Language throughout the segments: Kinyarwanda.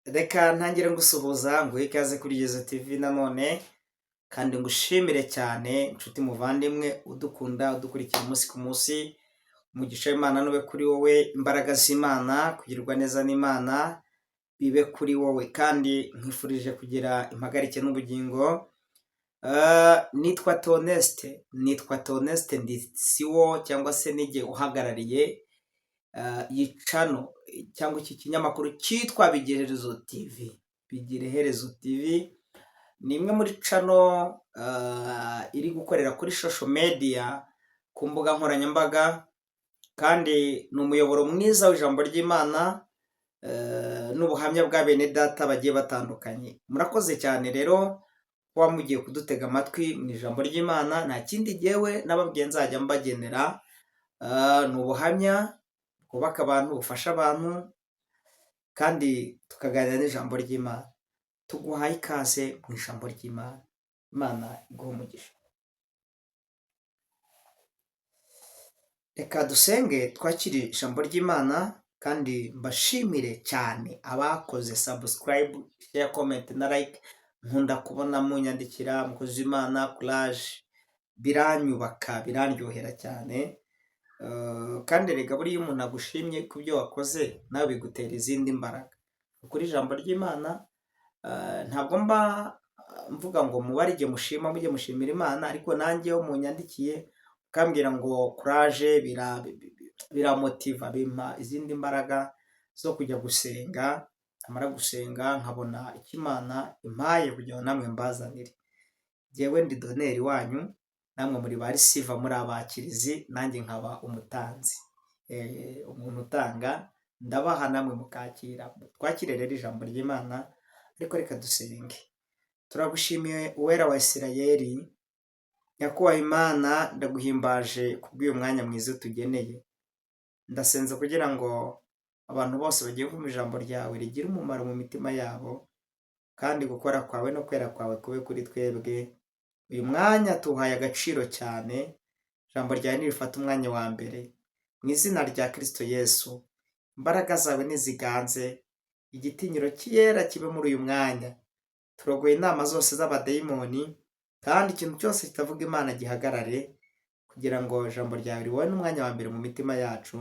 Reka ntangire ngusuhuza nguhe ikaze kuri Yezu TV nanone kandi ngushimire cyane inshuti muvandimwe udukunda udukurikira umunsi ku munsi. Umugisha w'Imana nube kuri wowe, imbaraga z'Imana, kugirwa neza n'Imana bibe kuri wowe kandi nkwifurije kugira impagarike n'ubugingo. Nitwa Theoneste ndi siwo cyangwa se nige uhagarariye iyi channel cyangwa iki kinyamakuru cyitwa Bigireherezo TV. Bigireherezo TV ni imwe muri channel iri gukorera kuri social media, ku mbuga nkoranyambaga, kandi ni umuyoboro mwiza w'ijambo ry'Imana n'ubuhamya bwa bene data bagiye batandukanye. Murakoze cyane rero kuba mugiye kudutega amatwi mu ijambo ry'Imana. Nta kindi jyewe n'ababwiye nzajya mbagenera, ni ubuhamya bwubaka abantu, bufasha abantu, kandi tukaganira n'ijambo ry'Imana. Tuguhaye ikaze mu ijambo ry'Imana. Imana iguhe umugisha. Reka dusenge twakire ijambo ry'Imana, kandi mbashimire cyane abakoze subscribe, share, comment na like. Nkunda kubona munyandikira mukozi w'Imana courage, biranyubaka birandyohera cyane. Kandi rega buriya umuntu agushimye ku byo wakoze nawe bigutera izindi mbaraga. Kuri ijambo ry'Imana ntabwo mba mvuga ngo mubare igihe mushima mujye mushimira Imana, ariko nanjye iyo munyandikiye ukambwira ngo courage biramotiva, bimpa izindi mbaraga zo kujya gusenga. Amara gusenga nkabona icyo Imana impaye kugira ngo namwe mbazanire. Jyewe ndi doneri wanyu, namwe muri ba receiver, muri abakirizi, nanjye nkaba umutanzi. Umuntu utanga ndabaha namwe mukakira. Twakire rero ijambo ry'Imana, ariko reka dusenge. Turagushimiye uwera wa Isirayeli, nyakubahwa Imana, ndaguhimbaje kubw'uyu mwanya mwiza utugeneye. Ndasenze kugira ngo abantu bose bagiye kumva ijambo ryawe rigire umumaro mu mitima yabo, kandi gukora kwawe no kwera kwawe kube kuri twebwe. Uyu mwanya tuhaye agaciro cyane, ijambo ryawe nirifata umwanya wa mbere. Mu izina rya Kristo Yesu, imbaraga zawe niziganze, igitinyiro cyera kibe muri uyu mwanya. Turogoye inama zose z'abadayimoni, kandi ikintu cyose kitavuga Imana gihagarare, kugira ngo ijambo ryawe ribone umwanya wa mbere mu mitima yacu.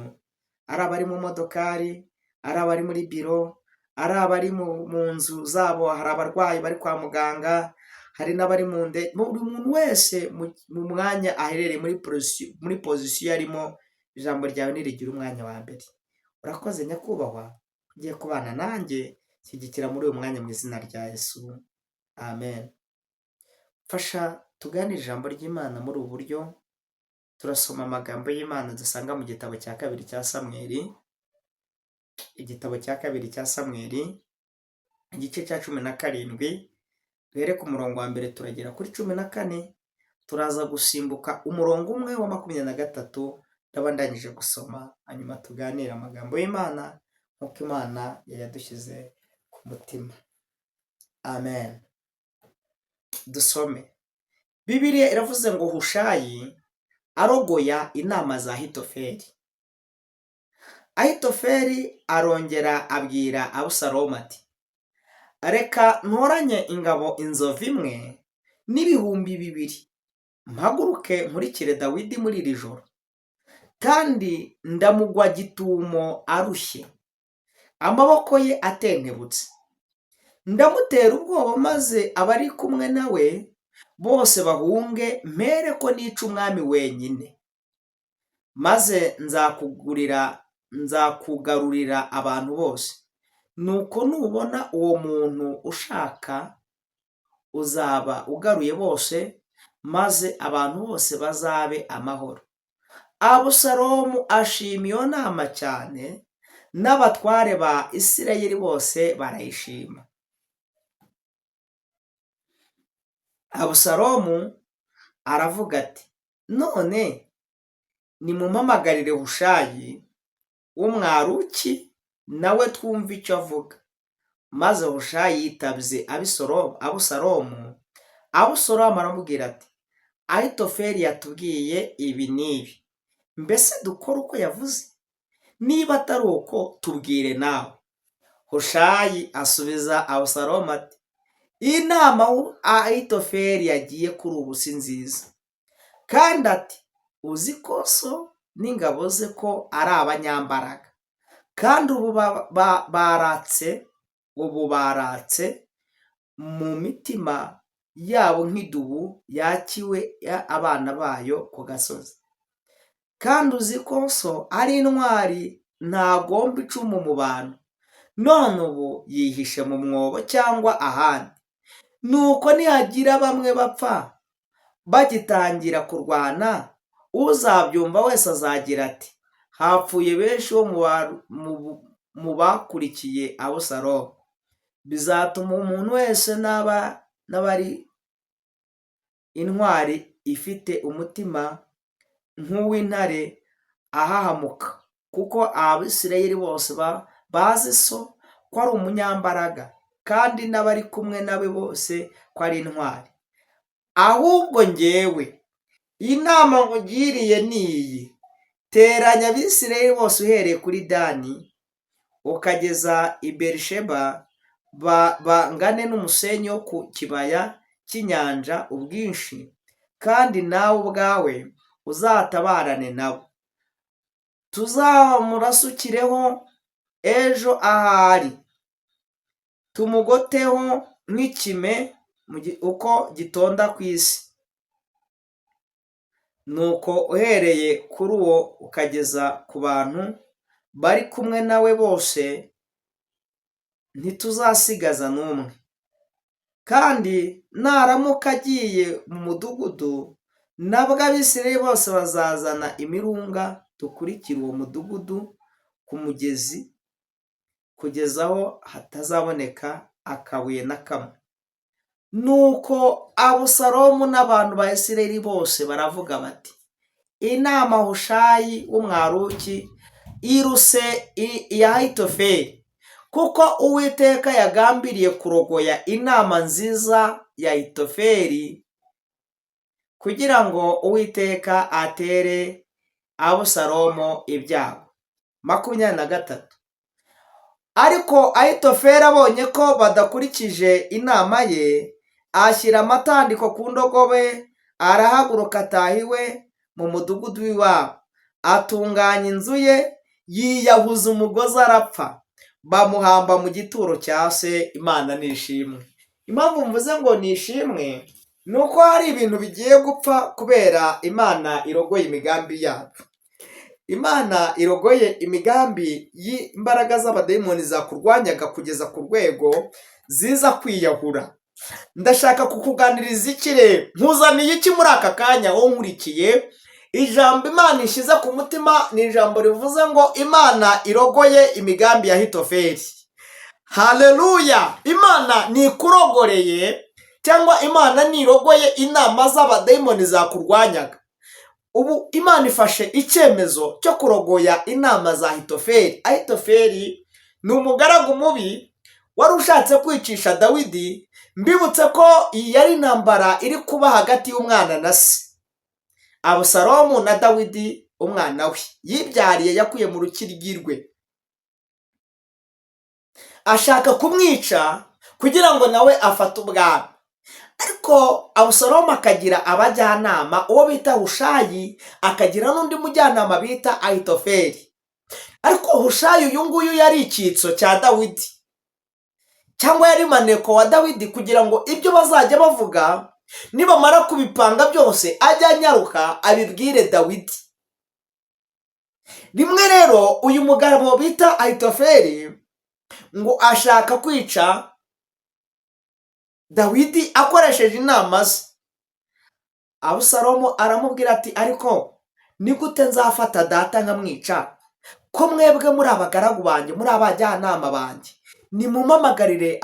Ari abari mu modokari, ari abari muri biro, ari abari mu nzu zabo, hari abarwayi bari kwa muganga, hari n'abari mu ndege. Buri muntu wese mu mwanya aherereye muri position arimo, ijambo ryawe nirigira umwanya wa mbere. Urakoze nyakubahwa, ugiye kubana nanjye, shyigikira muri uyu mwanya mu izina rya Yesu, amen. Fasha tuganire ijambo ry'Imana muri ubu buryo. Turasoma amagambo y'Imana dusanga mu gitabo cya kabiri cya Samweli, igitabo cya kabiri cya Samweli, igice cya 17, duhere ku murongo wa mbere turagera kuri 14. Turaza gusimbuka umurongo umwe wa 23, ndaba ndangije gusoma, hanyuma tuganire amagambo y'Imana nk'uko Imana yayadushyize ku mutima. Amen. Dusome. Bibiliya iravuze ngo Hushayi arogoya inama za Ahitofeli. Ahitofeli arongera abwira Abusalomu ati, reka ntoranye ingabo inzovu imwe n'ibihumbi 2, mpaguruke nkurikire Dawidi muri iri joro, kandi ndamugwa gitumo arushye, amaboko ye atentebutse. Ndamutera ubwoba, maze abari kumwe nawe bose bahunge, mpere ko nica umwami wenyine. Maze nzakugarurira abantu bose. Nuko nubona uwo muntu ushaka, uzaba ugaruye bose, maze abantu bose bazabe amahoro. Abusalomu ashima iyo nama cyane, n'abatware ba Isirayeli bose barayishima. Abusalomu aravuga ati, none nimumpamagarire Hushayi w'Umwaruki, nawe twumve icyo avuga. Maze Hushayi yitabye Abusalomu. Abusalomu aramubwira ati, Ahitofeli yatubwiye ibi n'ibi, mbese dukore uko yavuze? Niba atari uko tubwire nawe. Hushayi asubiza Abusalomu ati inama Ahitofeli yagiye kuri ubu si nziza, kandi ati uzi ko so n'ingabo ze ko ari abanyambaraga, kandi ubu baratse mu mitima yabo nk'idubu yakiwe abana bayo ku gasozi, kandi uzi ko so ari intwari ntagomba icumu mu bantu, none ubu yihishe mu mwobo cyangwa ahandi. Nuko nihagira bamwe bapfa bagitangira kurwana, uzabyumva wese azagira ati hapfuye benshi bo mu bakurikiye Abusalomu. Bizatuma umuntu wese n'abari intwari ifite umutima nk'uw'intare ahahamuka, kuko Abisirayeli bose bazi so ko ari umunyambaraga, kandi n'abari kumwe nawe bose ko ari intwari. Ahubwo njyewe inama nkugiriye ni iyi: teranya Abisirayeli bose uhereye kuri Dani ukageza i Berisheba, bangane n'umusenyi wo ku kibaya cy'inyanja ubwinshi, kandi nawe ubwawe uzatabarane nabo. Tuzamurasukireho ejo ahari, tumugoteho nk'ikime uko gitonda ku isi. Nuko uhereye kuri uwo ukageza ku bantu bari kumwe nawe bose ntituzasigaza n'umwe. Kandi naramuka agiye mu mudugudu, nabwo Abisirayeli bose bazazana imirunga dukurikire uwo mudugudu ku mugezi, kugeza aho hatazaboneka akabuye na kamwe. Nuko Abusalomu n'abantu ba Isirayeli bose baravuga bati inama Hushayi w'Umwaruki iruse iya Ahitofeli, kuko Uwiteka yagambiriye kurogoya inama nziza ya Ahitofeli, kugira ngo Uwiteka atere Abusalomu ibyago. 23. Ariko Ahitofeli abonye ko badakurikije inama ye, ashyira amatandiko ku ndogobe, arahaguruka ataha iwe mu mudugudu w'iwabo, atunganya inzu ye, yiyahuza umugozi arapfa, bamuhamba mu gituro cya se. Imana nishimwe. Impamvu mvuze ngo nishimwe ni uko hari ibintu bigiye gupfa kubera Imana irogoye imigambi yacu. Imana irogoye imigambi y'imbaraga z'abadayimoni zakurwanyaga kugeza ku rwego ziza kwiyahura. Ndashaka kukuganiriza ikire, nkuzaniye iki muri aka kanya wowe nkurikiye? Ijambo Imana ishyize ku mutima ni ijambo rivuze ngo Imana irogoye imigambi ya Ahitofeli. Haleluya! Imana nikurogoreye, cyangwa Imana nirogoye inama z'abadayimoni zakurwanyaga. Ubu Imana ifashe icyemezo cyo kurogoya inama za Ahitofeli. Ahitofeli ni umugaragu mubi wari ushatse kwicisha Dawidi. Mbibutse ko iyi yari intambara iri kuba hagati y'umwana na se, Abusalomu na Dawidi umwana we yibyariye, yakuye mu rukiryi rwe. Ashaka kumwica kugira ngo nawe afate ubwami. Ariko Abusalomu akagira abajyanama, uwo bita Hushayi, akagira n'undi mujyanama bita Ahitofeli. Ariko Hushayi uyu nguyu yari icyitso cya Dawidi, cyangwa yari maneko wa Dawidi, kugira ngo ibyo bazajya bavuga nibamara kubipanga byose ajya anyaruka abibwire Dawidi. Rimwe rero uyu mugabo bita Ahitofeli ngo ashaka kwica Dawidi akoresheje inama ze. Abusalomu aramubwira ati ariko ni gute nzafata data nkamwica, ko mwebwe muri abagaragu banjye, muri abajyanama banjye? Nimumamagarire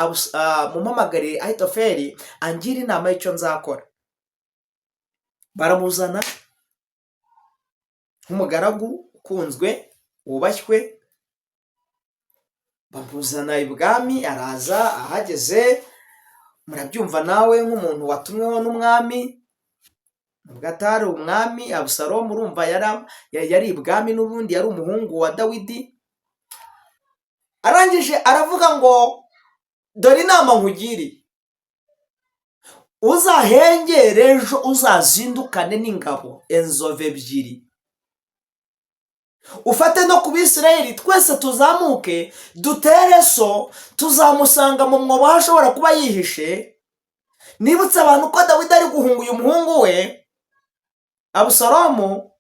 Ahitofeli angira inama y'icyo nzakora. Baramuzana nk'umugaragu ukunzwe wubashywe, bamuzana ibwami, araza. Ahageze murabyumva nawe nk'umuntu watumweho n'umwami, nubwo atari umwami. Abusalomu urumva yari ibwami, n'ubundi yari umuhungu wa Dawidi. arangije aravuga ngo dore inama nkugiriye, uzahengere ejo uzazindukane n'ingabo inzovu ebyiri, ufate no ku Bisirayeli twese tuzamuke dutere so, tuzamusanga mu mwobo aho ashobora kuba yihishe. Nibutse abantu ko Dawidi ari guhunga uyu muhungu we Abusalomu,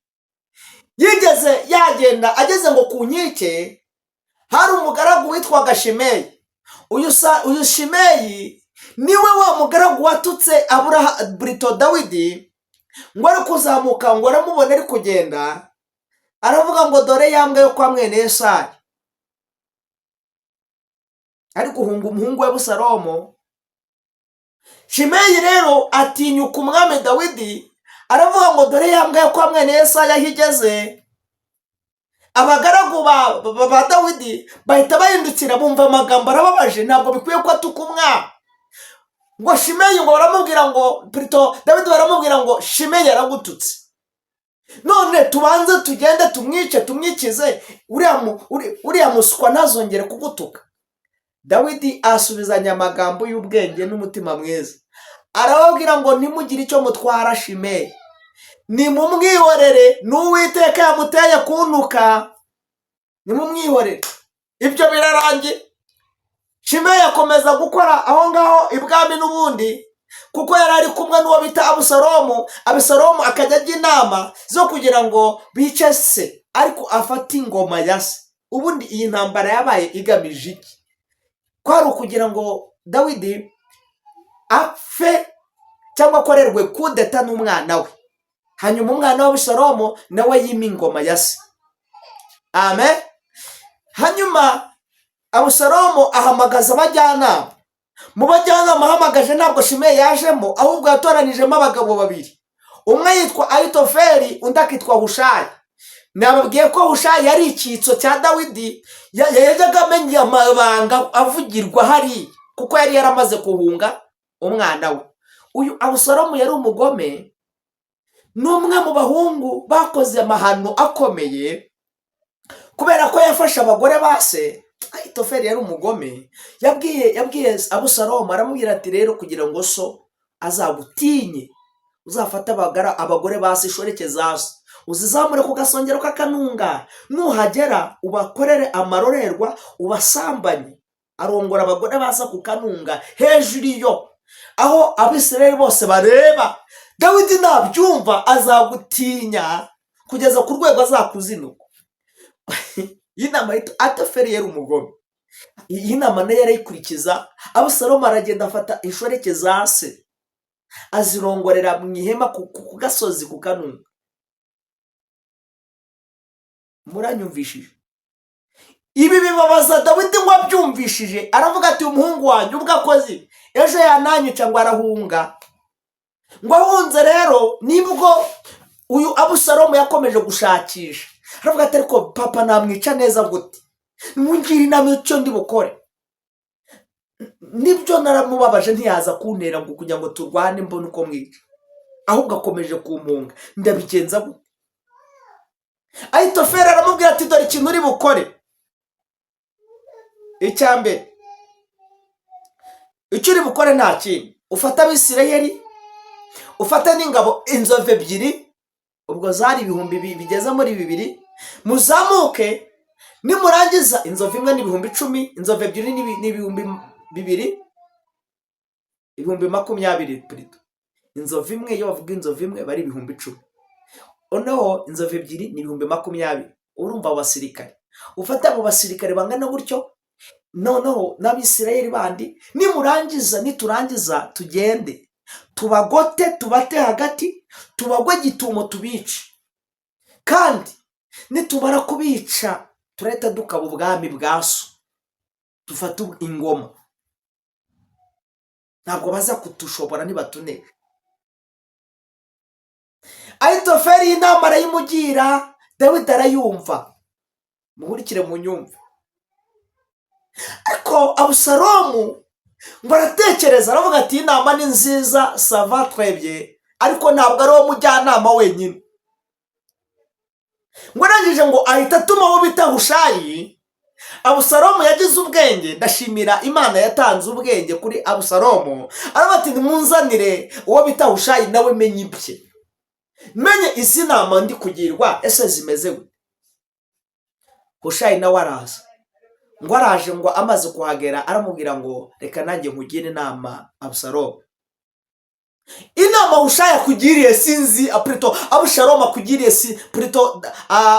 yigeze yagenda ageze ngo ku nkike hari umugaragu witwaga Shimeyi. Uyu Shimeyi niwe wa mugaragu watutse Burito Dawidi ngo ari kuzamuka, ngo aramubona ari kugenda, aravuga ngo dore yambwa yo kwa mwene Yesayi. Ari guhunga umuhungu we Abusalomu. Shimeyi rero atinyuka umwami Dawidi, aravuga ngo dore yambwa yo kwa mwene Yesayi aho igeze. Abagaragu ba Dawidi bahita bahindukira bumva amagambo arababaje, ntabwo bikwiye ko atuka umwami. Ngo Shimeyi ngo baramubwira ngo Dawidi baramubwira ngo Shimeyi yaragututse, none tubanze tugende tumwice tumwikize, uriya muswa ntazongere kugutuka. Dawidi asubizanya amagambo y'ubwenge n'umutima mwiza, arababwira ngo ntimugire icyo mutwara Shimeyi, nimumwihorere, n'Uwiteka yamuteye kuntuka, nimumwihorere. Ibyo birarangiye. Shimeyi akomeza gukora aho ngaho ibwami n'ubundi, kuko yari ari kumwe n'uwo bita Abusalomu. Abusalomu akajya ajya inama zo kugira ngo bice se, ariko afate ingoma ya se. Ubundi iyi ntambara yabaye igamije iki? Kwari ukugira ngo Dawidi apfe cyangwa akorerwe kudeta n'umwana we, hanyuma umwana wa Abusalomu nawe yima ingoma ya se. Amen. Hanyuma Abusalomu ahamagaza abajyanama. Mu bajyanama ahamagaje ntabwo Shimeyi yajemo, ahubwo yatoranijemo abagabo babiri. Umwe yitwa Ahitofeli, undi akitwa Hushayi. Nababwiye ko Hushayi yari icyitso cya Dawidi, yajyaga amenya amabanga avugirwa hari, kuko yari yaramaze guhunga umwana we. Uyu Abusalomu yari umugome, n'umwe mu bahungu bakoze amahano akomeye, kubera ko yafashe abagore ba se. Ahitofeli yari umugome, yabwiye Abusalomu, aramubwira ati rero kugira ngo so azagutinye, uzafata abagore ba se, inshoreke za se, uzizamure ku gasongero k'akanunga, nuhagera ubakorere amarorerwa, ubasambanye. Arongora abagore ba se ku kanunga hejuru iyo, aho Abisirayeli bose bareba. Dawidi nabyumva azagutinya kugeza ku rwego azakuzinuka. Iyi nama Ahitofeli yari umugome. Iyi nama nayo yarayikurikiza. Abusalomu aragenda afata inshoreke za se, azirongorera mu ihema ku gasozi ku kanunga. Muranyumvishije? Ibi bibabaza Dawidi ngo abyumvishije, aravuga ati umuhungu wanjye ubwo akoze ejo yananyica ngo arahunga. Ngo ahunze rero nibwo uyu Abusalomu yakomeje gushakisha, aravuga ati ariko papa namwica neza gute? Mungira inama y'icyo ndi bukore. Nibyo naramubabaje ntiyaza kuntera ngo kugira ngo turwane mbone uko mwica, ahubwo akomeje kumpunga, ndabigenza gute? Ahitofeli aramubwira ati dore ikintu uri bukore. Icyambere, icyo uri bukore nta kintu, ufata Abisirayeli, ufata n'ingabo inzovu ebyiri, ubwo zari ibihumbi bigeze muri 2, muzamuke, nimurangiza inzovu imwe ni 10,000, inzovu ebyiri ni 2,000, ibihumbi 20 plutôt. Inzovu imwe, iyo bavuga inzovu imwe bari 10,000, noneho inzovu ebyiri ni 20,000. Urumva abasirikare, ufata abo basirikare bangana gutyo, noneho n'Abisirayeli bandi, niturangiza tugende tubagote, tubate hagati, tubagwe gitumo tubice, kandi nitumara kubica turahita dukaba ubwami bwa so, dufata ingoma, ntabwo baza kutushobora nibatunesha. Ahitofeli inama arayimugira, Dawidi arayumva. Muhurikire mu nyumva. Ariko Abusalomu ngo aratekereza, aravuga ati inama ni nziza, sava twebye, ariko ntabwo ari wo mujyanama wenyine. Ngo arangije ngo ahita atuma uwo bita Hushayi Abusalomu yagize ubwenge. Ndashimira Imana yatanze ubwenge kuri Abusalomu. Aravuga ati nimunzanire uwo bita Hushayi nawe menye ibye, menye izi nama ndi kugirwa ese zimeze gute. Hushayi nawe araza. Ngo araje, ngo amaze kuhagera aramubwira ngo reka nanjye nkugire inama Abusalomu. Inama Hushayi akugiriye sinzi aprito Abusalomu akugiriye si aprito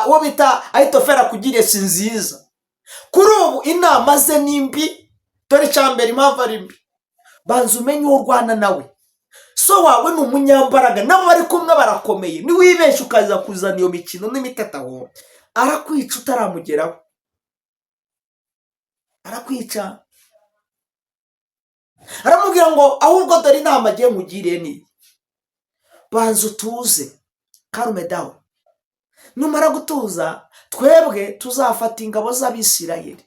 uwo bita Ahitofeli akugiriye si nziza. Kuri ubu inama ze ni mbi. Dore icyambere impamvu ari mbi, banza umenye uwo urwana nawe. So wawe ni umunyambaraga, nabo bari kumwe barakomeye. Niwibeshya ukaza kuzana iyo mikino n'imitataho, arakwica utaramugeraho, arakwica. Aramubwira ngo ahubwo dore inama agiye nkugiriye ni banza utuze, karume down. Numara gutuza, twebwe tuzafata ingabo z'Abisirayeli.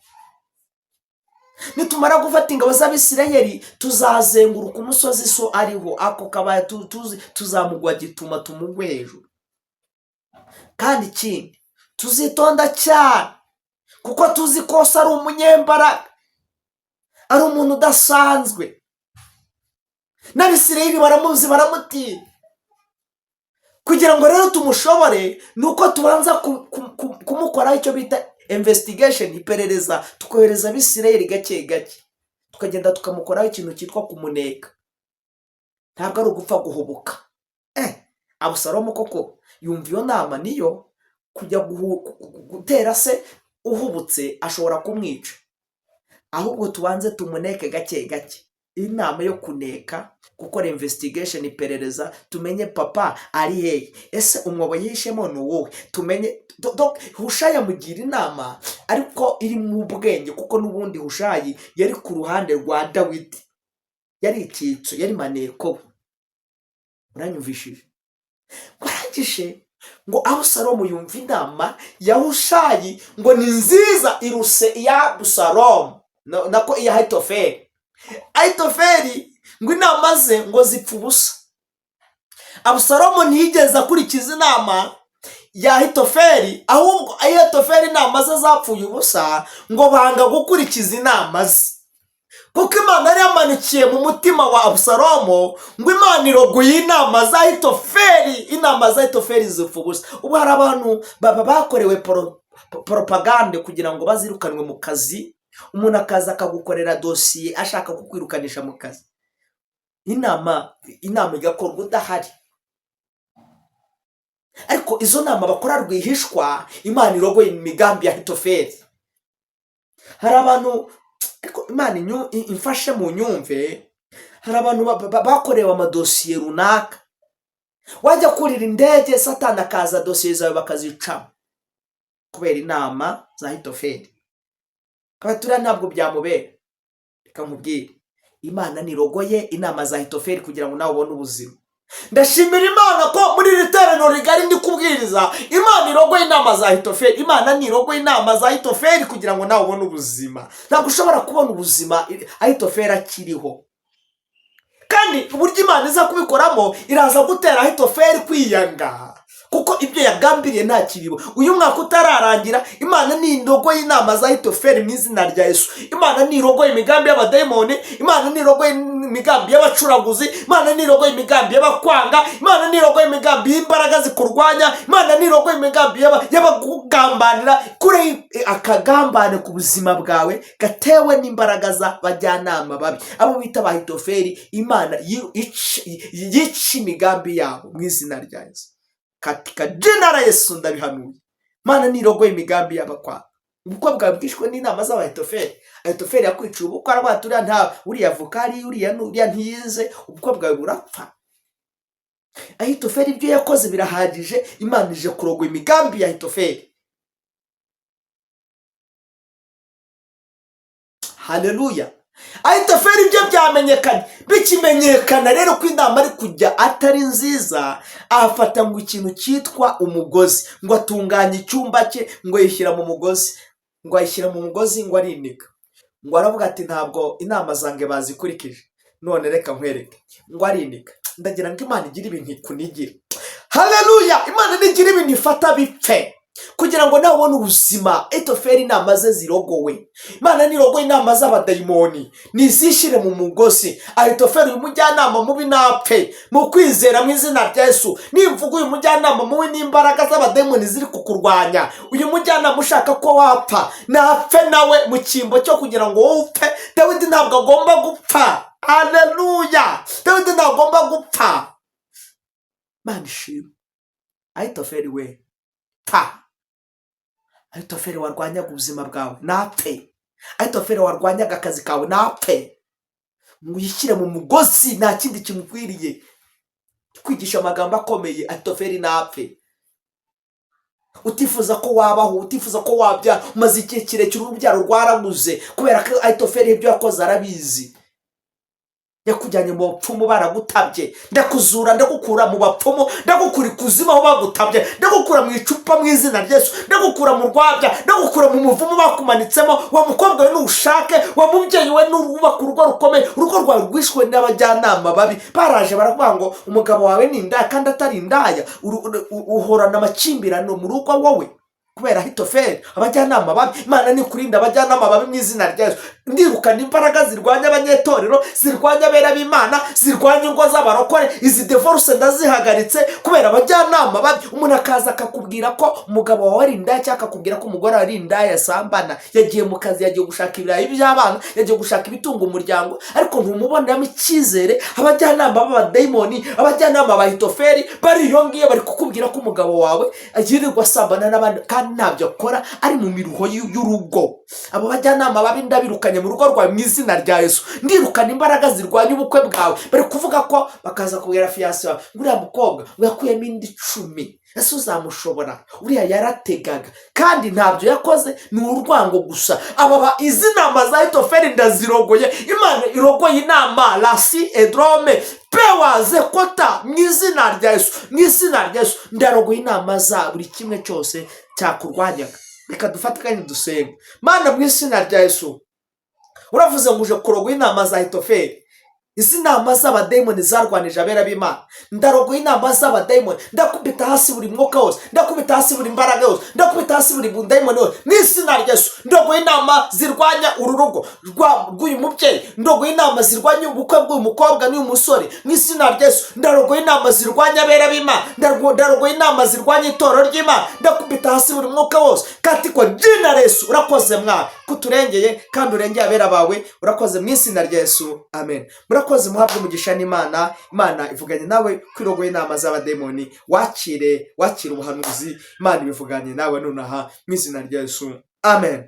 Nitumara gufata ingabo z'Abisirayeli, tuzazenguruka umusozi so ariho, ako kabaya tuzamugwa gituma tumugwe hejuru. Kandi ikindi tuzitonda cyane, kuko tuzi ko ari umunyembaraga, ari umuntu udasanzwe. N'Abisirayeli baramuzi, baramutinya. Kugira ngo rero tumushobore, nuko tubanza kumukoraho icyo bita investigation, iperereza. Tukohereza Abisirayeli gake gake, tukagenda tukamukoraho ikintu cyitwa kumuneka. Ntabwo ari ugupfa guhubuka. Abusalomu koko yumva iyo nama niyo kujya gutera se uhubutse ashobora kumwica. Ahubwo tubanze tumuneke gake gake. Inama yo kuneka, gukora investigation, iperereza, tumenye papa ari hehe, ese umwobo yishemo ni wowe, tumenye. Hushayi amugira inama ariko iri mu bwenge, kuko n'ubundi Hushayi yari ku ruhande rwa Dawidi, yari icyitso, yari maneko. Uranyumvishije? Barangije ngo Abusalomu yumva inama ya Hushayi ngo ni nziza iruse iya Abusalomu nako iya Ahitofeli. Ahitofeli ngo inama ze ngo zipfa ubusa. Abusalomu ntiyigeze akurikiza inama ya Ahitofeli, ahubwo Ahitofeli inama ze zapfuye ubusa, ngo banga gukurikiza inama ze, kuko Imana yari yamanukiye mu mutima wa Abusalomu ngo Imana irogoye inama za Ahitofeli. Inama za Ahitofeli zipfa ubusa. Ubu hari abantu bakorewe propagande kugira ngo bazirukanwe mu kazi. Umuntu akaza akagukorera dosiye ashaka kukwirukanisha mu kazi, inama igakorwa udahari. Ariko izo nama bakora rwihishwa, Imana irogoye imigambi ya Ahitofeli. Hari abantu, ariko Imana imfashe mu nyumve, hari abantu bakorewe amadosiye runaka. Wajya kurira indege, Satani akaza dosiye zawe bakazicamo kubera inama za Ahitofeli. Kabatura ntabwo byamubera. Reka nkubwire, Imana nirogoye inama za Ahitofeli kugira ngo nawe ubone ubuzima. Ndashimira Imana ko muri iri teraniro rigari ndi kubwiriza, Imana irogoye inama za Ahitofeli. Imana nirogoye inama za Ahitofeli kugira ngo nawe ubone ubuzima. Ntabwo ushobora kubona ubuzima Ahitofeli akiriho. Kandi uburyo Imana iza kubikoramo, iraza gutera Ahitofeli kwiyanga, kuko ibyo yagambiriye nta kiribo. Uyu mwaka utararangira, Imana nirogoye inama za Ahitofeli mu izina rya Yesu. Imana nirogoye imigambi y'abadayimoni, Imana nirogoye imigambi y'abacuraguzi, Imana nirogoye imigambi y'abakwanga, Imana nirogoye imigambi y'imbaraga zikurwanya, Imana nirogoye imigambi y'abakugambanira. Kure akagambane ku buzima bwawe gatewe n'imbaraga z'abajyanama babi, abo bita ba Ahitofeli. Imana yica imigambi yabo mu izina rya Yesu. Katika jina la Yesu ndabihanuye. Imana nirogoye imigambi y'abakwa. Ubukwe bwawe bwishwe n'inama z'Ahitofeli. Ahitofeli yakwica ubukwe, aravuga uriya nta uriya vukari, uriya ntiyize, ubukwe bwawe burapfa. Ahitofeli ibyo yakoze birahagije. Imana ije kurogoya imigambi ya Ahitofeli. Haleluya. Ahitofeli ibyo byamenyekanye. Bikimenyekana rero ko inama ari kujya atari nziza, afata ngo ikintu cyitwa umugozi, ngo atunganye icyumba cye, ngo yishyira mu mugozi, ngo ayishyira mu mugozi, ngo arinika. Ngo aravuga ati ntabwo inama zange bazikurikije, none reka nkwereke. Ngo arinika. Ndagira ngo Imana igira ibintu ikunigira. Haleluya. Imana nigira ibintu ifata bipfe. kugira ngo nawe ubone ubuzima. Ahitofeli inama ze zirogowe. Imana nirogoye inama z'abadayimoni nizishire mu mugozi. Ahitofeli uyu mujyanama mubi napfe mu kwizera mu izina rya Yesu. Nimvuga uyu mujyanama mubi n'imbaraga z'abadayimoni ziri kukurwanya, uyu mujyanama ushaka ko wapfa, napfe nawe mu cyimbo cyo kugira ngo wowe upfe. Dawidi ntabwo agomba gupfa. Haleluya! Dawidi ntabwo agomba gupfa. Mana ishimwe. Ahitofeli we pfa. Ahitofeli warwanyaga ubuzima bwawe napfe. Ahitofeli warwanyaga akazi kawe napfe. Muyishyire mu mugozi, nta kindi kimukwiriye. Kwigisha amagambo akomeye. Ahitofeli napfe. Utifuza ko wabaho, utifuza ko wabyara, umaze igihe kirekire urubyaro rwarabuze kubera ko Ahitofeli ibyo yakoze arabizi. Yakujyanye mu bapfumu baragutabye, ndakuzura ndagukura mu bapfumu, ndagukura ikuzimu aho bagutabye, ndagukura mu icupa mu izina rya Yesu, ndagukura mu rwabya, ndagukura mu muvumu bakumanitsemo. Wa mukobwa we n'ushake, wa mubyeyi we n'ubaka urugo rukomeye, urugo rwawe rwishwe n'abajyanama babi. Baraje baravuga ngo umugabo wawe ni indaya kandi atari indaya, uhorana amakimbirane mu rugo wowe kubera Ahitofeli. Abajyanama babi, Imana ni kurinda abajyanama babi mu izina rya Yesu. Ndirukana imbaraga zirwanya abanyetorero, zirwanya abera b'Imana, zirwanya ingo z'abarokore. Izi divorce ndazihagaritse kubera abajyanama babi. Umuntu akaza akakubwira ko umugabo wawe ari indaya, cyangwa akakubwira ko umugore ari indaya yasambana, yagiye mu kazi, yagiye gushaka ibirayi by'abana, yagiye gushaka ibitunga umuryango, ariko ntumuboneramo icyizere. Abajyanama b'abadayimoni, abajyanama ba Ahitofeli bariyongiye, bari kukubwira ko umugabo wawe agirirwa asambana n'abandi kandi ntabyo akora, ari mu miruho y'urugo. Abo bajyanama babi ndabirukanye mu rugo rwawe mu izina rya Yesu. Ndirukana imbaraga zirwanya ubukwe bwawe. Bari kuvuga ko bakaza kubwira fiyanse wawe, uriya mukobwa yakuyemo indi 10, ese uzamushobora? Uriya yarategaga kandi ntabyo yakoze, ni urwango gusa. Izi nama za Ahitofeli ndazirogoye. Imana irogoye inama rasi edrome pewaze kota mu izina rya Yesu. Mu izina rya Yesu ndarogoye inama za buri kimwe cyose cyakurwanyaga. Reka dufate kandi dusenga. Mana mu izina rya Yesu, uravuze ngo uje kurogoya inama za Ahitofeli. Izi nama z'abadayimoni zarwanije abera b'Imana. Ndarogoye inama z'abadayimoni, ndakubita hasi buri mwuka wose, ndakubita hasi buri mbaraga yose, ndakubita hasi buri budayimoni wose mu izina rya Yesu. Ndarogoye inama zirwanya uru rugo rw'uyu mubyeyi, ndarogoye inama zirwanya ubukwe bw'uyu mukobwa n'uyu musore mu izina rya Yesu. Ndarogoye inama zirwanya abera b'Imana, ndarogoye inama zirwanya itorero ry'Imana, ndakubita hasi buri mwuka wose katika jina la Yesu. Urakoze Mwana kuturengeye kandi urengeye abera bawe. Urakoze mu izina rya Yesu, amen. Murakoze, muhabwe umugisha n'Imana. Imana ivuganye nawe kwirogoye inama z'abademoni. Wakire ubuhanuzi. Imana ibivuganye nawe nonaha mu izina rya Yesu, amen.